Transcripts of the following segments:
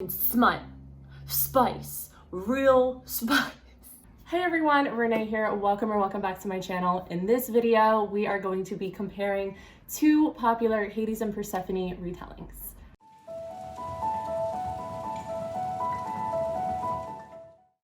smut, spice, real spice. Hey everyone, Renee here. Welcome back to my channel. In this video, we are going to be comparing two popular Hades and Persephone retellings.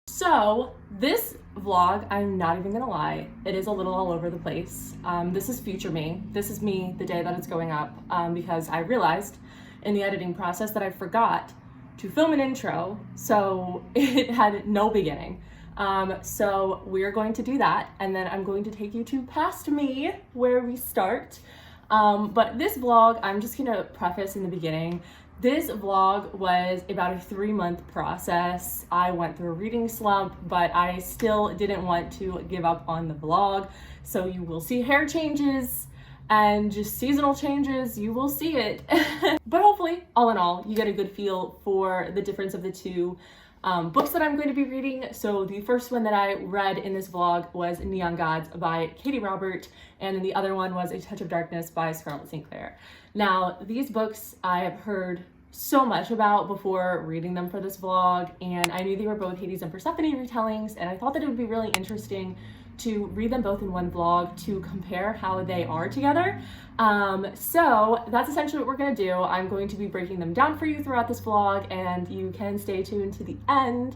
So this vlog, I'm not even gonna lie, it is a little all over the place. This is future me. This is me the day that it's going up, because I realized in the editing process that I forgot to film an intro, so it had no beginning. So we're going to do that, and then I'm going to take you to past me where we start. But this vlog, I'm just gonna preface in the beginning, this vlog was about a 3-month process. I went through a reading slump, but I still didn't want to give up on the vlog. So you will see hair changes and just seasonal changes, you will see it. But hopefully, all in all, you get a good feel for the difference of the two books that I'm going to be reading. So the first one that I read in this vlog was Neon Gods by Katie Robert, and then the other one was A Touch of Darkness by Scarlett St. Clair. Now, these books I have heard so much about before reading them for this vlog, and I knew they were both Hades and Persephone retellings, and I thought that it would be really interesting to read them both in one vlog to compare how they are together. So that's essentially what we're gonna do. I'm going to be breaking them down for you throughout this vlog, and you can stay tuned to the end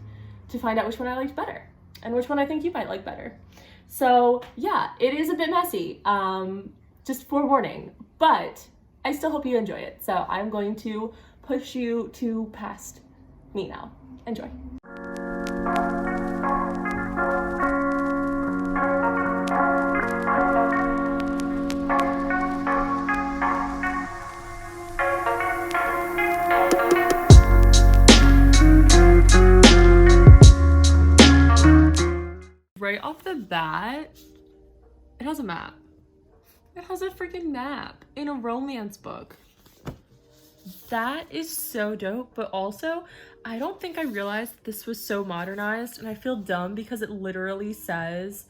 to find out which one I liked better and which one I think you might like better. So yeah, it is a bit messy, just forewarning, but I still hope you enjoy it. So I'm going to push you to past me now. Enjoy. Right off the bat, it has a map. It has a freaking map in a romance book. That is so dope, but also, I don't think I realized this was so modernized, and I feel dumb because it literally says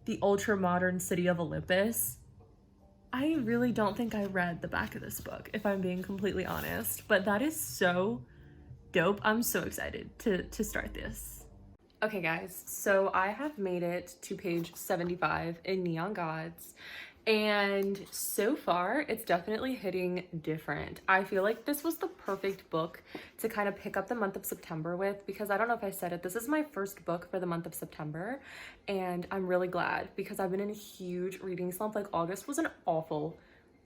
the ultra-modern city of Olympus. I really don't think I read the back of this book, if I'm being completely honest, but that is so dope. I'm so excited to start this. Okay guys, so I have made it to page 75 in Neon Gods, and so far it's definitely hitting different. I feel like this was the perfect book to kind of pick up the month of September with, because I don't know if I said it, this is my first book for the month of September, and I'm really glad because I've been in a huge reading slump. Like, August was an awful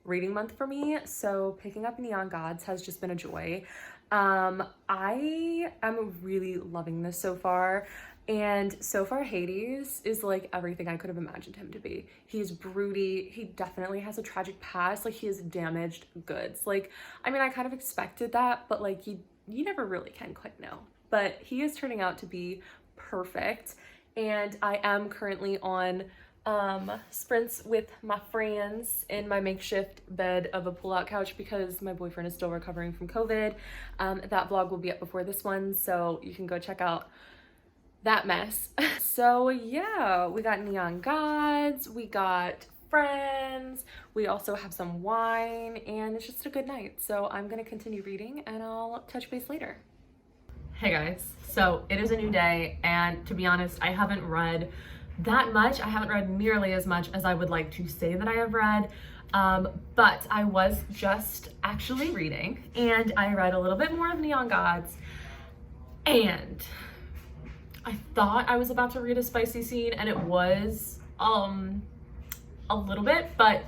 reading month for me, so picking up Neon Gods has just been a joy. I am really loving this so far, and so far Hades is like everything I could have imagined him to be. He's broody, he definitely has a tragic past, like he is damaged goods. Like, I mean, I kind of expected that, but like you never really can quite know. But he is turning out to be perfect, and I am currently on sprints with my friends in my makeshift bed of a pull-out couch because my boyfriend is still recovering from COVID. That vlog will be up before this one, so you can go check out that mess. So yeah, we got Neon Gods, we got friends, we also have some wine, and it's just a good night. So I'm gonna continue reading and I'll touch base later. Hey guys, so it is a new day, and to be honest, I haven't read that much. I haven't read nearly as much as I would like to say that I have read, but I was just actually reading, and I read a little bit more of Neon Gods, and I thought I was about to read a spicy scene, and it was a little bit, but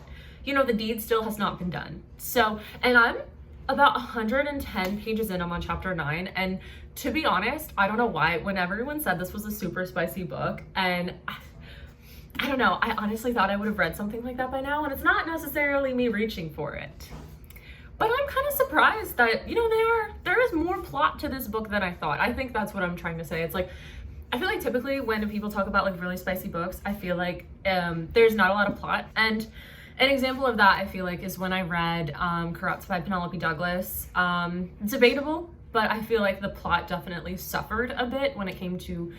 you know, the deed still has not been done. So, and I'm about 110 pages in, I'm on chapter 9, and to be honest, I don't know why, when everyone said this was a super spicy book, and I don't know, I honestly thought I would have read something like that by now, and it's not necessarily me reaching for it. But I'm kind of surprised that, you know, there is more plot to this book than I thought. I think that's what I'm trying to say. It's like, I feel like typically when people talk about like really spicy books, I feel like there's not a lot of plot. And an example of that, I feel like, is when I read Corrupt by Penelope Douglas. Debatable, but I feel like the plot definitely suffered a bit when it came to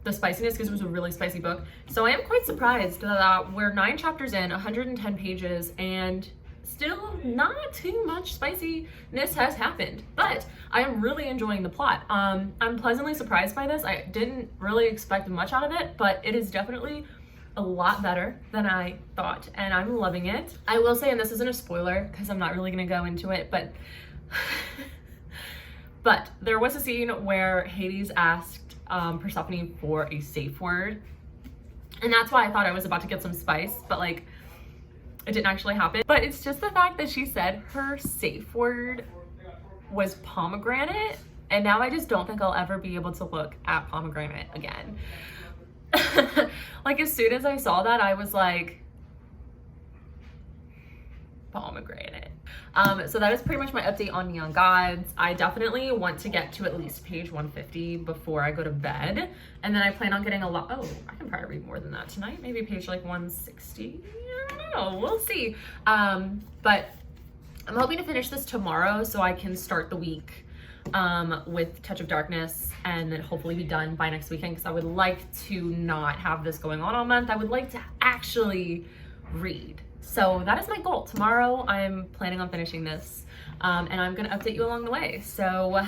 the spiciness, because it was a really spicy book. So I am quite surprised that we're 9 chapters in, 110 pages, and still not too much spiciness has happened, but I am really enjoying the plot. I'm pleasantly surprised by this. I didn't really expect much out of it, but it is definitely a lot better than I thought, and I'm loving it. I will say, and this isn't a spoiler because I'm not really gonna go into it, but but there was a scene where Hades asked Persephone for a safe word, and that's why I thought I was about to get some spice, but like it didn't actually happen. But it's just the fact that she said her safe word was pomegranate, and now I just don't think I'll ever be able to look at pomegranate again. Like as soon as I saw that, I was like, pomegranate. So that is pretty much my update on Neon Gods. I definitely want to get to at least page 150 before I go to bed, and then I plan on getting a lot. Oh, I can probably read more than that tonight. Maybe page like 160. I don't know. We'll see. But I'm hoping to finish this tomorrow so I can start the week with Touch of Darkness, and then hopefully be done by next weekend, because I would like to not have this going on all month. I would like to actually read. So that is my goal. Tomorrow I'm planning on finishing this, and I'm gonna update you along the way. So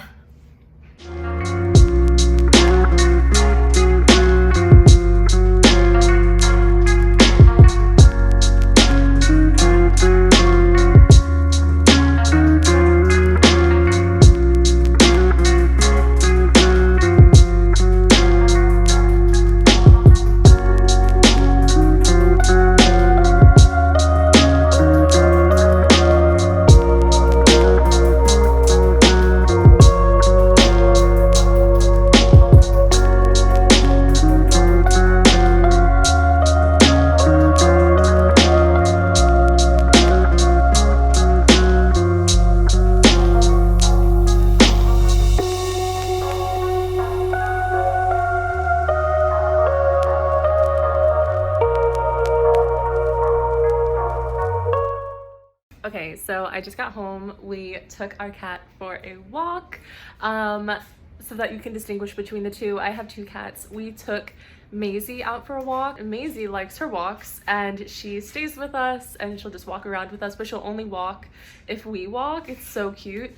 okay, so I just got home. We took our cat for a walk, so that you can distinguish between the two. I have two cats. We took Maisie out for a walk. Maisie likes her walks, and she stays with us, and she'll just walk around with us, but she'll only walk if we walk. It's so cute.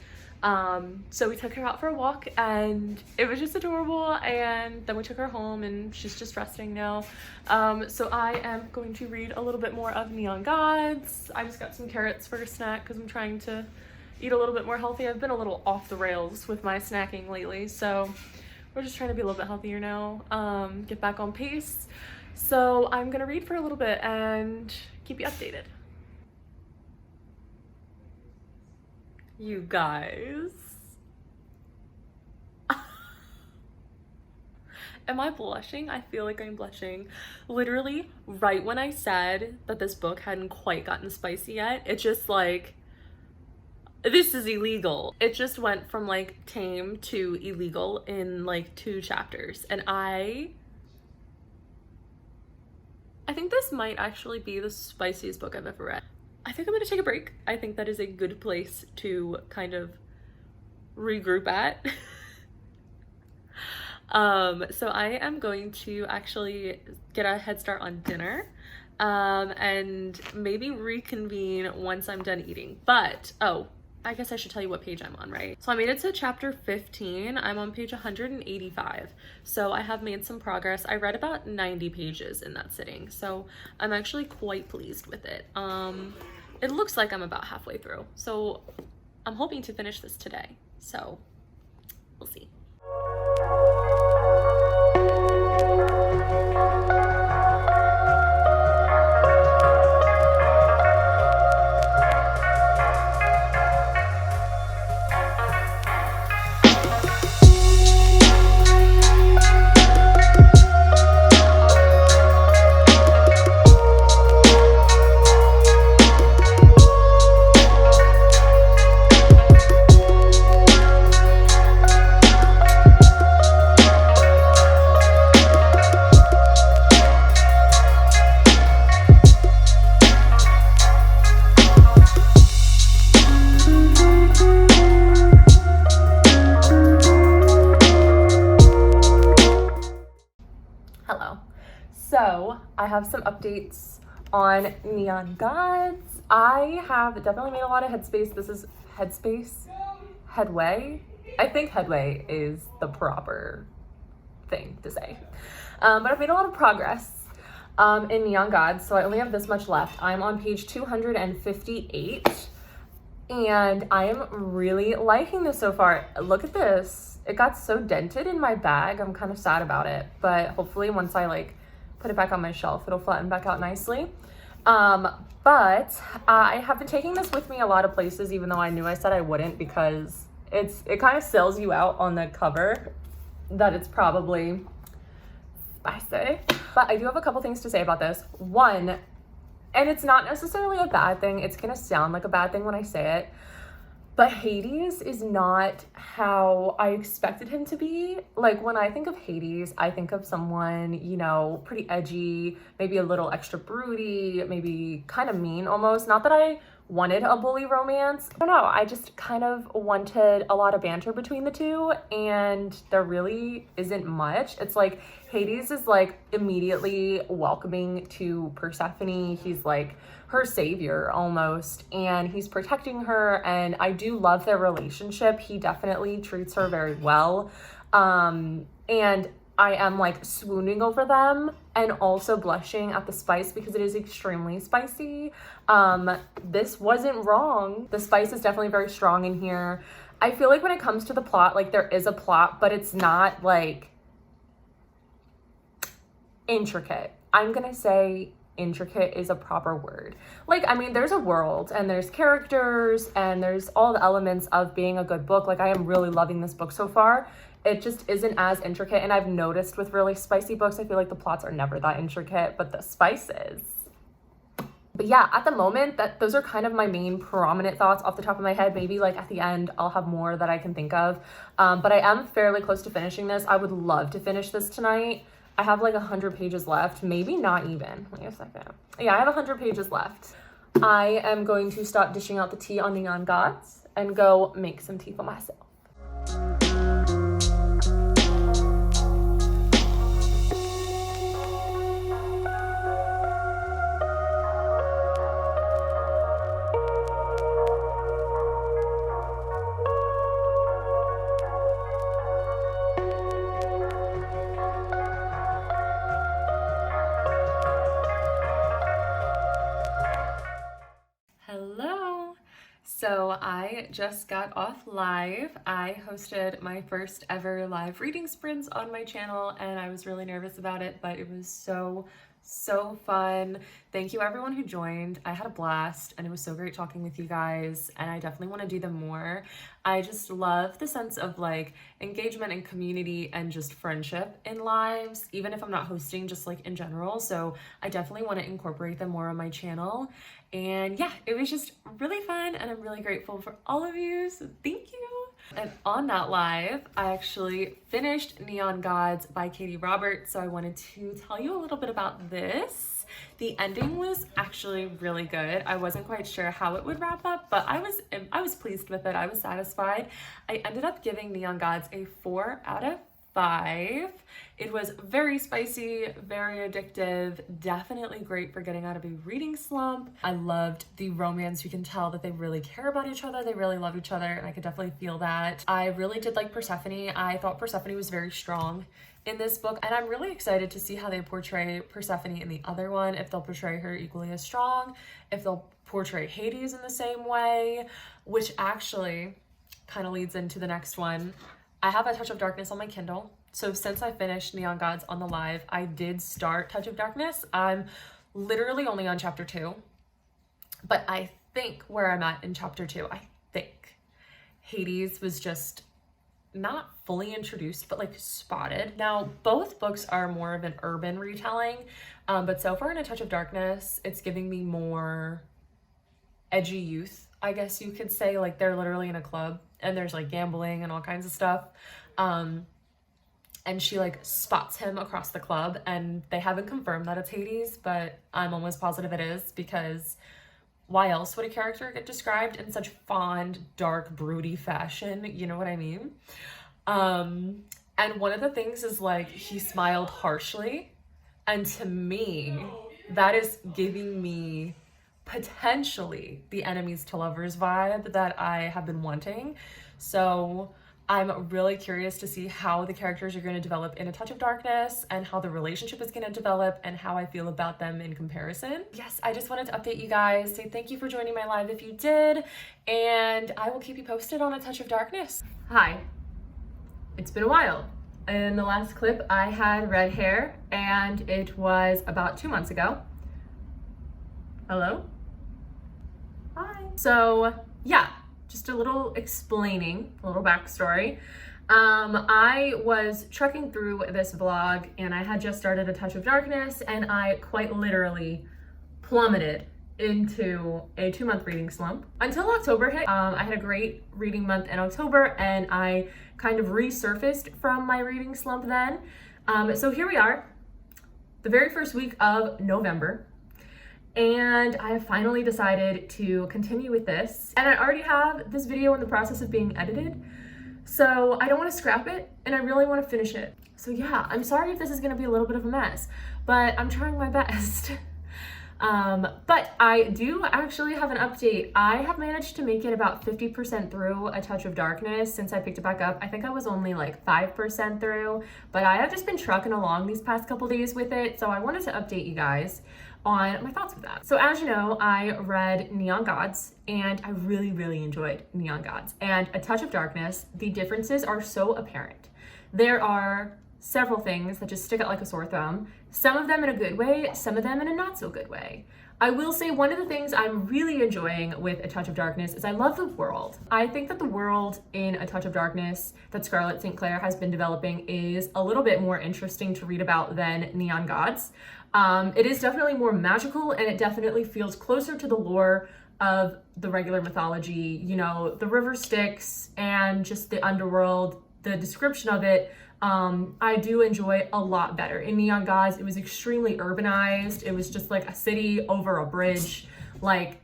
So we took her out for a walk, and it was just adorable, and then we took her home, and she's just resting now. So I am going to read a little bit more of Neon Gods. I just got some carrots for a snack because I'm trying to eat a little bit more healthy. I've been a little off the rails with my snacking lately, so we're just trying to be a little bit healthier now, get back on pace. So I'm gonna read for a little bit and keep you updated. You guys. Am I blushing? I feel like I'm blushing. Literally, right when I said that this book hadn't quite gotten spicy yet, it just like, this is illegal. It just went from like tame to illegal in like 2 chapters. And I think this might actually be the spiciest book I've ever read. I think I'm gonna take a break. I think that is a good place to kind of regroup at. So I am going to actually get a head start on dinner, and maybe reconvene once I'm done eating. But, oh, I guess I should tell you what page I'm on, right? So I made it to chapter 15. I'm on page 185. So I have made some progress. I read about 90 pages in that sitting, so I'm actually quite pleased with it. It looks like I'm about halfway through, so I'm hoping to finish this today. So we'll see. Hello. So I have some updates on Neon Gods. I have definitely made a lot of headspace. This is headspace? Headway? I think headway is the proper thing to say. But I've made a lot of progress in Neon Gods, so I only have this much left. I'm on page 258, and I am really liking this so far. Look at this. It got so dented in my bag. I'm kind of sad about it, but hopefully once I like put it back on my shelf, it'll flatten back out nicely. But I have been taking this with me a lot of places, even though I knew I said I wouldn't, because it kind of sells you out on the cover that it's probably spicy. But I do have a couple things to say about this. One, and it's not necessarily a bad thing, it's gonna sound like a bad thing when I say it, but Hades is not how I expected him to be. Like, when I think of Hades, I think of someone, you know, pretty edgy, maybe a little extra broody, maybe kind of mean almost. Not that I wanted a bully romance. I don't know, I just kind of wanted a lot of banter between the two, and there really isn't much. It's like Hades is like immediately welcoming to Persephone. He's like her savior almost, and he's protecting her, and I do love their relationship. He definitely treats her very well, and I am like swooning over them and also blushing at the spice because it is extremely spicy. This wasn't wrong. The spice is definitely very strong in here. I feel like when it comes to the plot, like there is a plot, but it's not like intricate. I'm gonna say intricate is a proper word. Like, I mean, there's a world and there's characters and there's all the elements of being a good book. Like, I am really loving this book so far. It just isn't as intricate, and I've noticed with really spicy books, I feel like the plots are never that intricate, but the spice is. But yeah, at the moment, those are kind of my main prominent thoughts off the top of my head. Maybe like at the end, I'll have more that I can think of. But I am fairly close to finishing this. I would love to finish this tonight. I have like 100 pages left, maybe not even. Wait a second. Yeah, I have 100 pages left. I am going to stop dishing out the tea on Neon Gods and go make some tea for myself. So I just got off live. I hosted my first ever live reading sprints on my channel, and I was really nervous about it, but it was so fun. Thank you everyone who joined. I had a blast, and it was so great talking with you guys, and I definitely want to do them more. I just love the sense of like engagement and community and just friendship in lives, even if I'm not hosting, just like in general. So I definitely want to incorporate them more on my channel. And yeah, it was just really fun, and I'm really grateful for all of you, so thank you. And on that live, I actually finished Neon Gods by Katie Roberts, so I wanted to tell you a little bit about this. The ending was actually really good. I wasn't quite sure how it would wrap up, but I was pleased with it. I was satisfied. I ended up giving Neon Gods a 4 out of 5. It was very spicy, very addictive, definitely great for getting out of a reading slump. I loved the romance. You can tell that they really care about each other. They really love each other, and I could definitely feel that. I really did like Persephone. I thought Persephone was very strong in this book, and I'm really excited to see how they portray Persephone in the other one, if they'll portray her equally as strong, if they'll portray Hades in the same way, which actually kind of leads into the next one. I have A Touch of Darkness on my Kindle. So since I finished Neon Gods on the live, I did start Touch of Darkness. I'm literally only on chapter 2, but I think where I'm at in chapter 2, I think Hades was just not fully introduced, but like spotted. Now, both books are more of an urban retelling, but so far in A Touch of Darkness, it's giving me more edgy youth, I guess you could say. Like, they're literally in a club, and there's like gambling and all kinds of stuff. And she like spots him across the club, and they haven't confirmed that it's Hades, but I'm almost positive it is, because why else would a character get described in such fond, dark, broody fashion? You know what I mean? And one of the things is like, he smiled harshly, and to me, that is giving me potentially the enemies to lovers vibe that I have been wanting. So I'm really curious to see how the characters are going to develop in A Touch of Darkness and how the relationship is going to develop and how I feel about them in comparison. Yes, I just wanted to update you guys, say thank you for joining my live if you did, and I will keep you posted on A Touch of Darkness. Hi, it's been a while. In the last clip, I had red hair and it was about 2 months ago. Hello? Hi. So yeah. Just a little explaining, a little backstory. I was trekking through this vlog and I had just started A Touch of Darkness and I quite literally plummeted into a 2-month reading slump. Until October hit, I had a great reading month in October and I kind of resurfaced from my reading slump then. So here we are, the very first week of November. And I have finally decided to continue with this. And I already have this video in the process of being edited. So I don't want to scrap it and I really want to finish it. So yeah, I'm sorry if this is going to be a little bit of a mess, but I'm trying my best. But I do actually have an update. I have managed to make it about 50% through A Touch of Darkness since I picked it back up. I think I was only like 5% through, but I have just been trucking along these past couple days with it. So I wanted to update you guys on my thoughts with that. So as you know, I read Neon Gods and I really, really enjoyed Neon Gods. And A Touch of Darkness, the differences are so apparent. There are several things that just stick out like a sore thumb, some of them in a good way, some of them in a not so good way. I will say one of the things I'm really enjoying with A Touch of Darkness is I love the world. I think that the world in A Touch of Darkness that Scarlett St. Clair has been developing is a little bit more interesting to read about than Neon Gods. It is definitely more magical and it definitely feels closer to the lore of the regular mythology, you know, the river Styx and just the underworld, the description of it. I do enjoy a lot better. In Neon Gods, it was extremely urbanized. It was just like a city over a bridge. Like,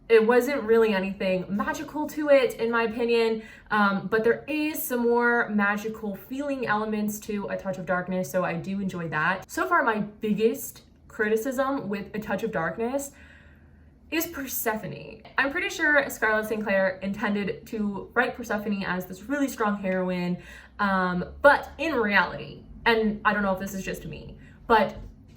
it wasn't really anything magical to it, in my opinion, but there is some more magical feeling elements to A Touch of Darkness, so I do enjoy that. So far, my biggest criticism with A Touch of Darkness is Persephone. I'm pretty sure Scarlett St. Clair intended to write Persephone as this really strong heroine, but in reality, and I don't know if this is just me, but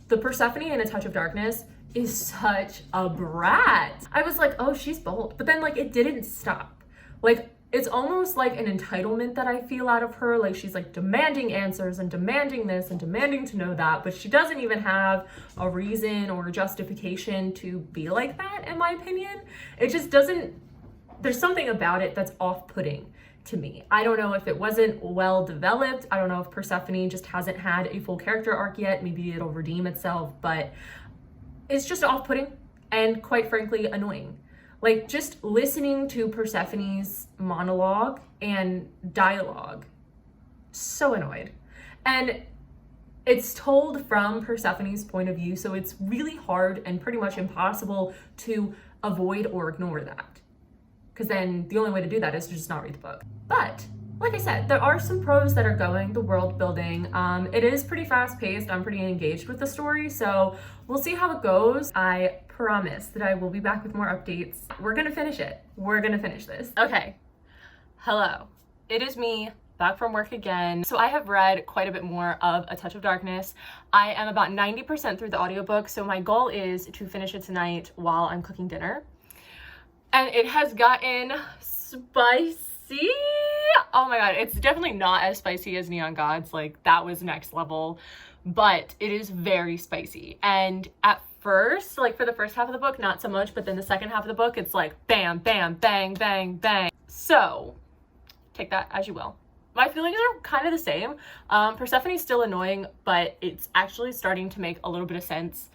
the Persephone in A Touch of Darkness is such a brat. I was like, oh, she's bold. But then like it didn't stop. Like it's almost like an entitlement that I feel out of her. Like she's like demanding answers and demanding this and demanding to know that, but she doesn't even have a reason or a justification to be like that, in my opinion. It just doesn't, there's something about it that's off-putting to me. I don't know if it wasn't well developed. I don't know if Persephone just hasn't had a full character arc yet. Maybe it'll redeem itself, but it's just off-putting and quite frankly annoying. Like just listening to Persephone's monologue and dialogue, so annoyed. And it's told from Persephone's point of view, so it's really hard and pretty much impossible to avoid or ignore that. Because then the only way to do that is to just not read the book. But like I said, there are some pros that are going, the world building. It is pretty fast paced. I'm pretty engaged with the story, so we'll see how it goes. I promise that I will be back with more updates. We're gonna finish it. We're gonna finish this. Okay, hello. It is me, back from work again. So I have read quite a bit more of A Touch of Darkness. I am about 90% through the audiobook, so my goal is to finish it tonight while I'm cooking dinner. And it has gotten spicy. Oh my god, it's definitely not as spicy as Neon Gods, like that was next level, but it is very spicy. And at first, like for the first half of the book, not so much, but then the second half of the book, it's like bam, bam, bang, bang, bang. So take that as you will. My feelings are kind of the same. Persephone's still annoying, but it's actually starting to make a little bit of sense.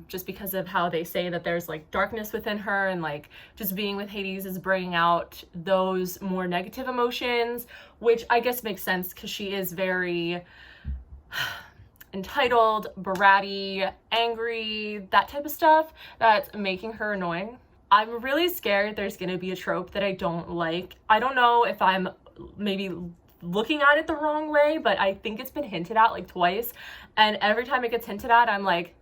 Just because of how they say that there's like darkness within her and like just being with Hades is bringing out those more negative emotions, which I guess makes sense because she is very entitled, bratty, angry, that type of stuff that's making her annoying. I'm really scared there's gonna be a trope that I don't like. I don't know if I'm maybe looking at it the wrong way, but I think it's been hinted at like twice, and every time it gets hinted at, I'm like,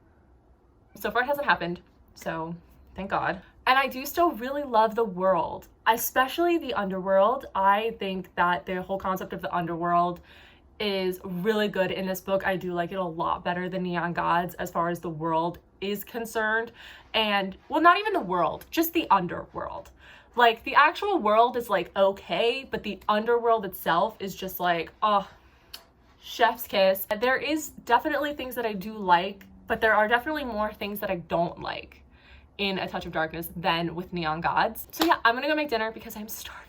so far it hasn't happened, so thank God. And I do still really love the world, especially the underworld. I think that the whole concept of the underworld is really good in this book. I do like it a lot better than Neon Gods as far as the world is concerned. And, well, not even the world, just the underworld. Like, the actual world is, like, okay, but the underworld itself is just like, oh, chef's kiss. There is definitely things that I do like, but there are definitely more things that I don't like in A Touch of Darkness than with Neon Gods. So yeah, I'm gonna go make dinner because I'm starving.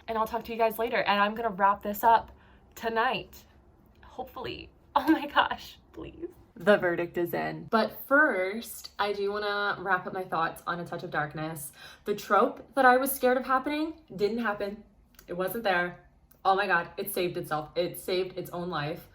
And I'll talk to you guys later. And I'm gonna wrap this up tonight. Hopefully. Oh my gosh, please. The verdict is in. But first, I do want to wrap up my thoughts on A Touch of Darkness. The trope that I was scared of happening didn't happen. It wasn't there. Oh my god, it saved itself. It saved its own life,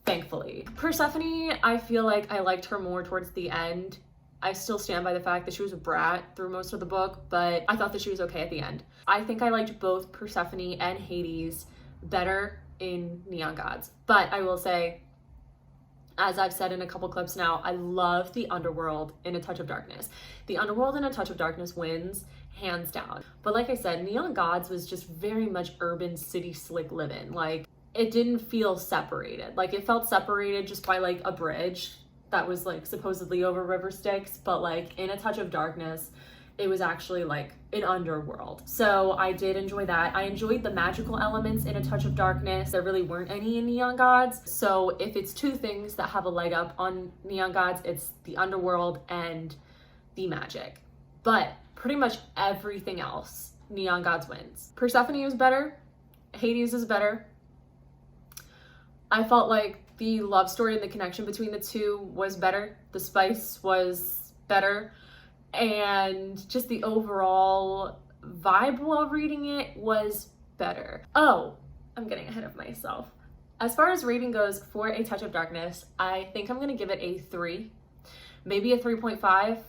thankfully. Persephone, I feel like I liked her more towards the end. I still stand by the fact that she was a brat through most of the book, but I thought that she was okay at the end. I think I liked both Persephone and Hades better in Neon Gods. But I will say, as I've said in a couple clips now, I love the underworld in A Touch of Darkness. The underworld in A Touch of Darkness wins, hands down. But like I said, Neon Gods was just very much urban city slick living. Like, it didn't feel separated. Like, it felt separated just by like a bridge that was like supposedly over river Styx, but like in A Touch of Darkness, it was actually like an underworld. So I did enjoy that. I enjoyed the magical elements in A Touch of Darkness. There really weren't any in Neon Gods. So if it's two things that have a leg up on Neon Gods, it's the underworld and the magic. But pretty much everything else, Neon Gods wins. Persephone was better. Hades is better. I felt like the love story and the connection between the two was better. The spice was better. And just the overall vibe while reading it was better. Oh, I'm getting ahead of myself. As far as rating goes for A Touch of Darkness, I think I'm gonna give it a 3, maybe a 3.5.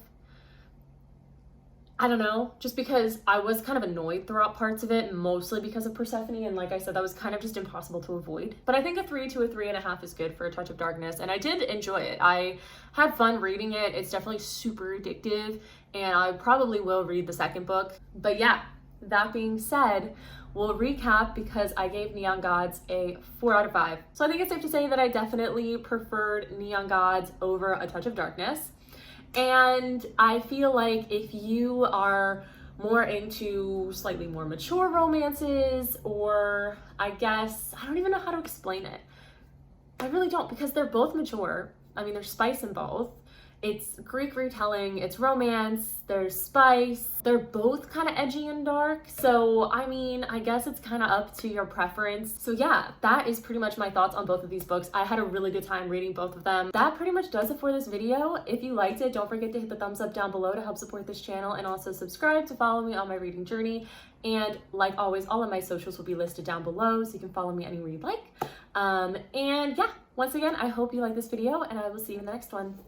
I don't know, just because I was kind of annoyed throughout parts of it, mostly because of Persephone, and like I said, that was kind of just impossible to avoid. But I think a 3 to a 3.5 is good for A Touch of Darkness, and I did enjoy it. I had fun reading it. It's definitely super addictive, and I probably will read the second book. But yeah, that being said, we'll recap because I gave Neon Gods a 4 out of 5. So I think it's safe to say that I definitely preferred Neon Gods over A Touch of Darkness. And I feel like if you are more into slightly more mature romances, or I guess, I don't even know how to explain it. I really don't, because they're both mature. I mean, there's spice in both. It's Greek retelling, it's romance, there's spice. They're both kind of edgy and dark. So, I mean, I guess it's kind of up to your preference. So yeah, that is pretty much my thoughts on both of these books. I had a really good time reading both of them. That pretty much does it for this video. If you liked it, don't forget to hit the thumbs up down below to help support this channel, and also subscribe to follow me on my reading journey. And like always, all of my socials will be listed down below, so you can follow me anywhere you'd like. And yeah, once again, I hope you like this video, and I will see you in the next one.